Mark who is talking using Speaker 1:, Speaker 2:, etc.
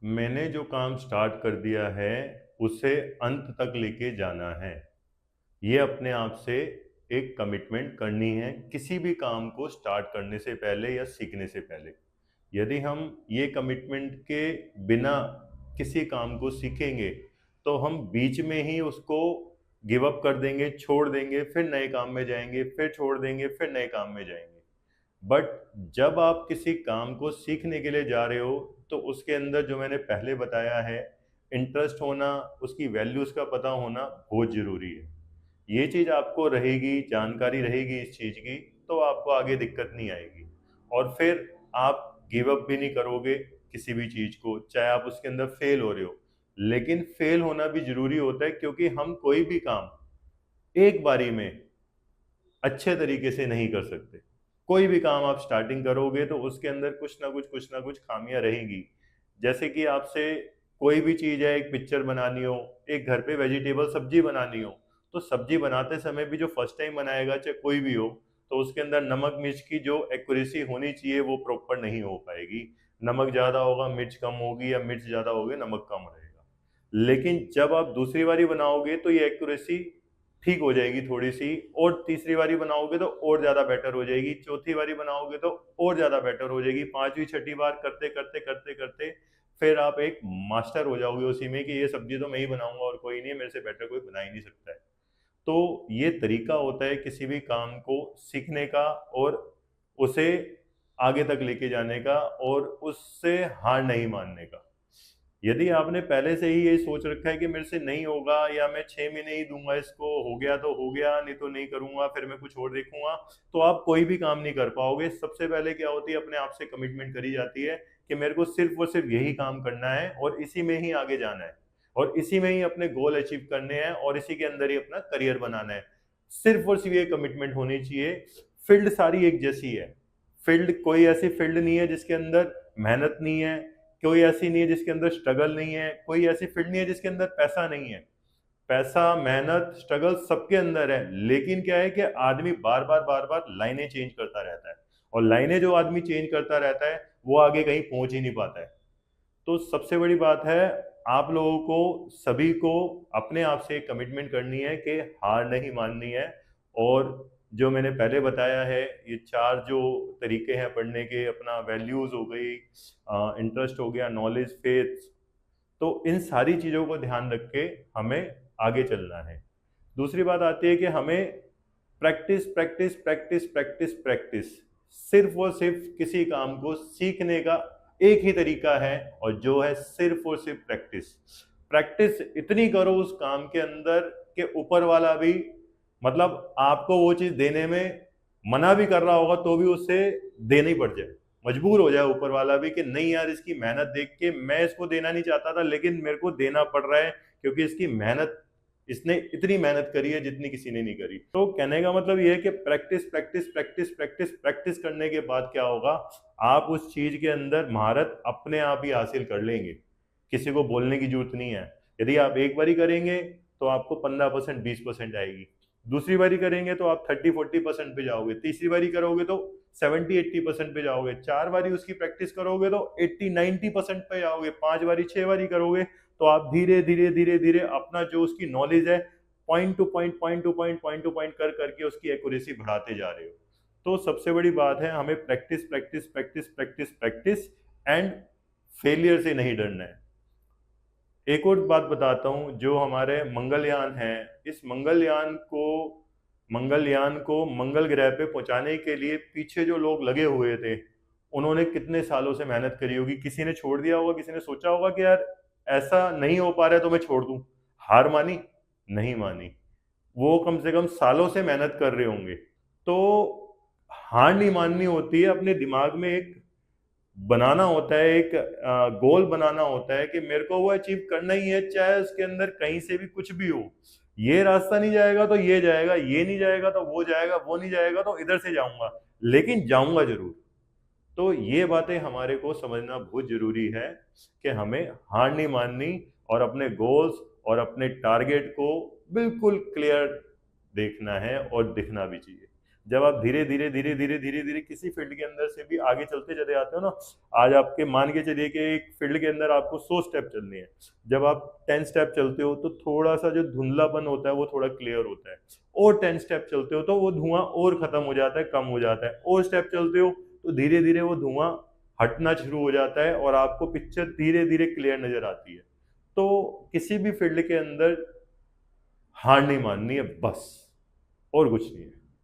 Speaker 1: मैंने जो काम स्टार्ट कर दिया है उसे अंत तक लेके जाना है। ये अपने आप से एक कमिटमेंट करनी है किसी भी काम को स्टार्ट करने से पहले या सीखने से पहले। यदि हम ये कमिटमेंट के बिना किसी काम को सीखेंगे तो हम बीच में ही उसको गिव अप कर देंगे, छोड़ देंगे, फिर नए काम में जाएंगे, फिर छोड़ देंगे, फिर नए काम में जाएंगे। बट जब आप किसी काम को सीखने के लिए जा रहे हो तो उसके अंदर जो मैंने पहले बताया है, इंटरेस्ट होना, उसकी वैल्यूज का पता होना बहुत जरूरी है। ये चीज आपको रहेगी, जानकारी रहेगी इस चीज की, तो आपको आगे दिक्कत नहीं आएगी। और फिर आप गिव अप भी नहीं करोगे किसी भी चीज को, चाहे आप उसके अंदर फेल हो रहे हो। लेकिन फेल होना भी जरूरी होता है, क्योंकि हम कोई भी काम एक बारी में अच्छे तरीके से नहीं कर सकते। कोई भी काम आप स्टार्टिंग करोगे तो उसके अंदर कुछ ना कुछ खामियां रहेंगी। जैसे कि आपसे कोई भी चीज़ है, एक पिक्चर बनानी हो, एक घर पे वेजिटेबल सब्जी बनानी हो, तो सब्जी बनाते समय भी जो फर्स्ट टाइम बनाएगा, चाहे कोई भी हो, तो उसके अंदर नमक मिर्च की जो एक्यूरेसी होनी चाहिए वो प्रॉपर नहीं हो पाएगी। नमक ज़्यादा होगा, मिर्च कम होगी, या मिर्च ज़्यादा होगी, नमक कम रहेगा। लेकिन जब आप दूसरी बारी बनाओगे तो ये एक्यूरेसी ठीक हो जाएगी थोड़ी सी, और तीसरी बारी बनाओगे तो और ज्यादा बेटर हो जाएगी, चौथी बारी बनाओगे तो और ज्यादा बेटर हो जाएगी, पांचवी छठी बार करते करते करते करते फिर आप एक मास्टर हो जाओगे उसी में कि ये सब्जी तो मैं ही बनाऊंगा और कोई नहीं है, मेरे से बेटर कोई बना ही नहीं सकता है। तो ये तरीका होता है किसी भी काम को सीखने का, और उसे आगे तक लेके जाने का, और उससे हार नहीं मानने का। यदि आपने पहले से ही ये सोच रखा है कि मेरे से नहीं होगा, या मैं 6 महीने ही दूंगा इसको, हो गया तो हो गया, नहीं तो नहीं करूंगा, फिर मैं कुछ और देखूंगा, तो आप कोई भी काम नहीं कर पाओगे। सबसे पहले क्या होती है, अपने आप से कमिटमेंट करी जाती है कि मेरे को सिर्फ और सिर्फ यही काम करना है, और इसी में ही आगे जाना है, और इसी में ही अपने गोल अचीव करने हैं, और इसी के अंदर ही अपना करियर बनाना है। सिर्फ और सिर्फ ये कमिटमेंट होनी चाहिए। फील्ड सारी एक जैसी है। फील्ड कोई ऐसी फील्ड नहीं है जिसके अंदर मेहनत नहीं है, कोई ऐसी नहीं है जिसके अंदर स्ट्रगल नहीं है, कोई ऐसी फील्ड नहीं है जिसके अंदर पैसा नहीं है। पैसा, मेहनत, स्ट्रगल सबके अंदर है। लेकिन क्या है कि आदमी बार बार लाइनें चेंज करता रहता है, और लाइनें जो आदमी चेंज करता रहता है वो आगे कहीं पहुंच ही नहीं पाता है। तो सबसे बड़ी बात है, आप लोगों को, सभी को अपने आप से कमिटमेंट करनी है कि हार नहीं माननी है। और जो मैंने पहले बताया है, ये चार जो तरीके हैं पढ़ने के, अपना वैल्यूज हो गई, इंटरेस्ट हो गया, नॉलेज, फेथ, तो इन सारी चीज़ों को ध्यान रख के हमें आगे चलना है। दूसरी बात आती है कि हमें practice practice practice practice practice, सिर्फ और सिर्फ किसी काम को सीखने का एक ही तरीका है, और जो है सिर्फ और सिर्फ प्रैक्टिस। प्रैक्टिस इतनी करो उस काम के अंदर कि ऊपर वाला भी, मतलब आपको वो चीज देने में मना भी कर रहा होगा तो भी उसे देनी पड़ जाए, मजबूर हो जाए ऊपर वाला भी कि नहीं यार, इसकी मेहनत देख के मैं इसको देना नहीं चाहता था, लेकिन मेरे को देना पड़ रहा है, क्योंकि इसकी मेहनत, इसने इतनी मेहनत करी है जितनी किसी ने नहीं करी। तो कहने का मतलब ये है कि practice practice practice practice practice करने के बाद क्या होगा, आप उस चीज के अंदर महारत अपने आप ही हासिल कर लेंगे। किसी को बोलने की जरूरत नहीं है। यदि आप एक बारी करेंगे तो आपको 15% 20% आएगी, दूसरी बारी करेंगे तो आप 30-40% पे जाओगे, तीसरी बारी करोगे तो 70-80% पे जाओगे, चार बारी उसकी प्रैक्टिस करोगे तो 80-90% पे जाओगे, पांच बारी, छह बारी करोगे तो आप धीरे धीरे धीरे धीरे अपना जो उसकी नॉलेज है, point two point point two point point two point कर करके उसकी एक्यूरेसी बढ़ाते जा रहे हो। तो सबसे बड़ी बात है, हमें practice practice practice practice practice, and failure से नहीं डरना है। एक और बात बताता हूँ, जो हमारे मंगलयान है, इस मंगलयान को मंगल ग्रह पे पहुंचाने के लिए पीछे जो लोग लगे हुए थे, उन्होंने कितने सालों से मेहनत करी होगी। किसी ने छोड़ दिया होगा, किसी ने सोचा होगा कि यार ऐसा नहीं हो पा रहा है तो मैं छोड़ दूं, हार मानी? नहीं मानी। वो कम से कम सालों से मेहनत कर रहे होंगे। तो हार नहीं माननी होती है, अपने दिमाग में एक बनाना होता है, एक गोल बनाना होता है कि मेरे को वो अचीव करना ही है, चाहे उसके अंदर कहीं से भी कुछ भी हो। ये रास्ता नहीं जाएगा तो ये जाएगा, ये नहीं जाएगा तो वो जाएगा, वो नहीं जाएगा तो इधर से जाऊंगा, लेकिन जाऊंगा जरूर। तो ये बातें हमारे को समझना बहुत जरूरी है कि हमें हार नहीं माननी, और अपने गोल्स और अपने टारगेट को बिल्कुल क्लियर देखना है, और दिखना भी चाहिए। जब आप धीरे धीरे धीरे धीरे धीरे धीरे किसी फील्ड के अंदर से भी आगे चलते चले जाते हो ना, आज आपके मान के चलिए कि एक फील्ड के अंदर आपको 100 स्टेप चलने हैं, जब आप 10 स्टेप चलते हो तो थोड़ा सा जो धुंधलापन होता है वो थोड़ा क्लियर होता है, और 10 स्टेप चलते हो तो वो धुआं और खत्म हो जाता है, कम हो जाता है, और स्टेप चलते हो तो धीरे धीरे वो धुआं हटना शुरू हो जाता है और आपको पिक्चर धीरे धीरे क्लियर नजर आती है। तो किसी भी फील्ड के अंदर हार नहीं माननी है बस, और कुछ नहीं है।